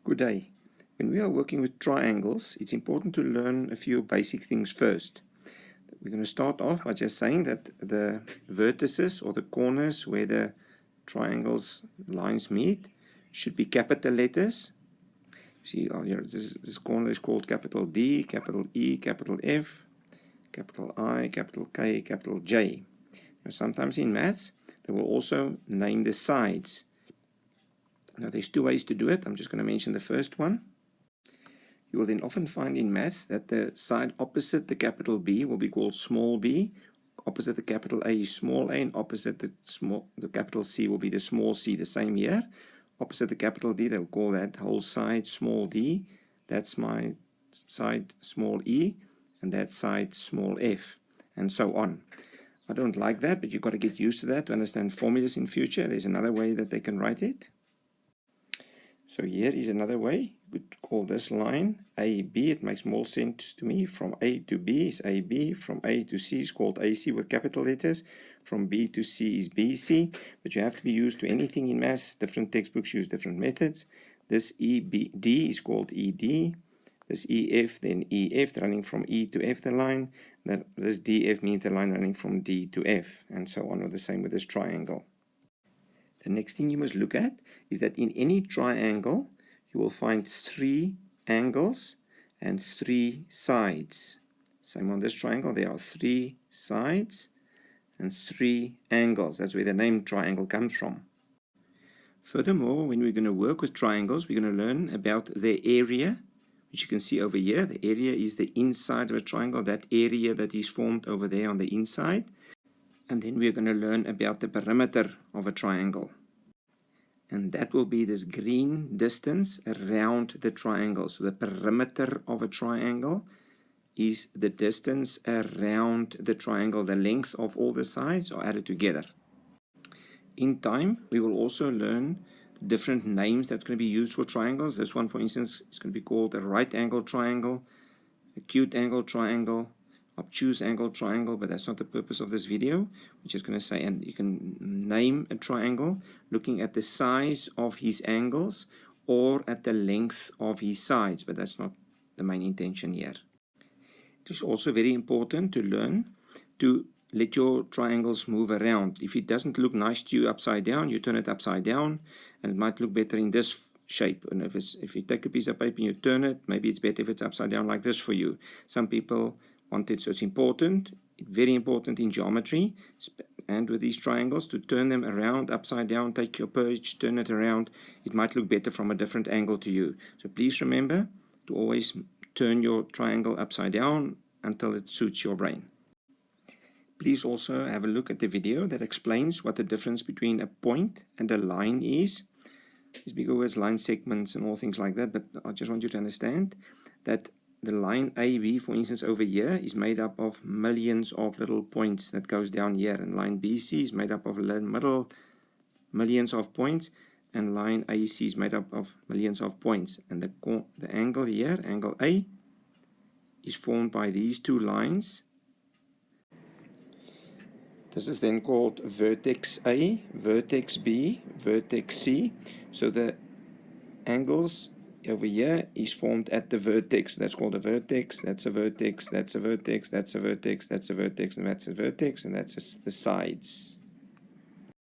Good day. When we are working with triangles, it's important to learn a few basic things first. We're going to start off by just saying that the vertices or the corners where the triangles lines meet should be capital letters. See, here, this corner is called capital D, capital E, capital F, capital I, capital K, capital J. Now, sometimes in maths, they will also name the sides. Now, there's two ways to do it. I'm just going to mention the first one. You will then often find in maths that the side opposite the capital B will be called small b, opposite the capital A is small a, and opposite the capital C will be the small c, the same here. Opposite the capital D, they'll call that whole side small d. That's my side small e, and that side small f, and so on. I don't like that, but you've got to get used to that to understand formulas in future. There's another way that they can write it. So here is another way. We could call this line AB. It makes more sense to me. From A to B is AB. From A to C is called AC with capital letters. From B to C is BC. But you have to be used to anything in maths. Different textbooks use different methods. This ED is called ED. This EF, then EF, running from E to F, the line. This DF means the line running from D to F, and so on. Or the same with this triangle. The next thing you must look at is that in any triangle, you will find 3 angles and 3 sides. Same on this triangle, there are 3 sides and 3 angles. That's where the name triangle comes from. Furthermore, when we're going to work with triangles, we're going to learn about their area, which you can see over here. The area is the inside of a triangle, that area that is formed over there on the inside. And then we're going to learn about the perimeter of a triangle. And that will be this green distance around the triangle. So the perimeter of a triangle is the distance around the triangle. The length of all the sides are added together. In time, we will also learn the different names that's going to be used for triangles. This one, for instance, is going to be called a right angle triangle, acute angle triangle, obtuse angle triangle, but that's not the purpose of this video. We're just going to say, and you can name a triangle looking at the size of his angles or at the length of his sides, but that's not the main intention here. It is also very important to learn to let your triangles move around. If it doesn't look nice to you upside down, you turn it upside down, and it might look better in this shape. And if you take a piece of paper and you turn it, maybe it's better if it's upside down like this for you. Some people want it, so it's important, very important in geometry and with these triangles to turn them around upside down. Take your page, turn it around. It might look better from a different angle to you. So please remember to always turn your triangle upside down until it suits your brain. Please also have a look at the video that explains what the difference between a point and a line is. These big words, line segments and all things like that, but I just want you to understand that the line AB, for instance, over here is made up of millions of little points that goes down here. And line BC is made up of millions of points. And line AC is made up of millions of points. And the angle here, angle A, is formed by these two lines. This is then called vertex A, vertex B, vertex C. So the angles over here is formed at the vertex. That's called a vertex. That's a vertex. That's a vertex. That's a vertex. That's a vertex. And that's a vertex. And that's the sides.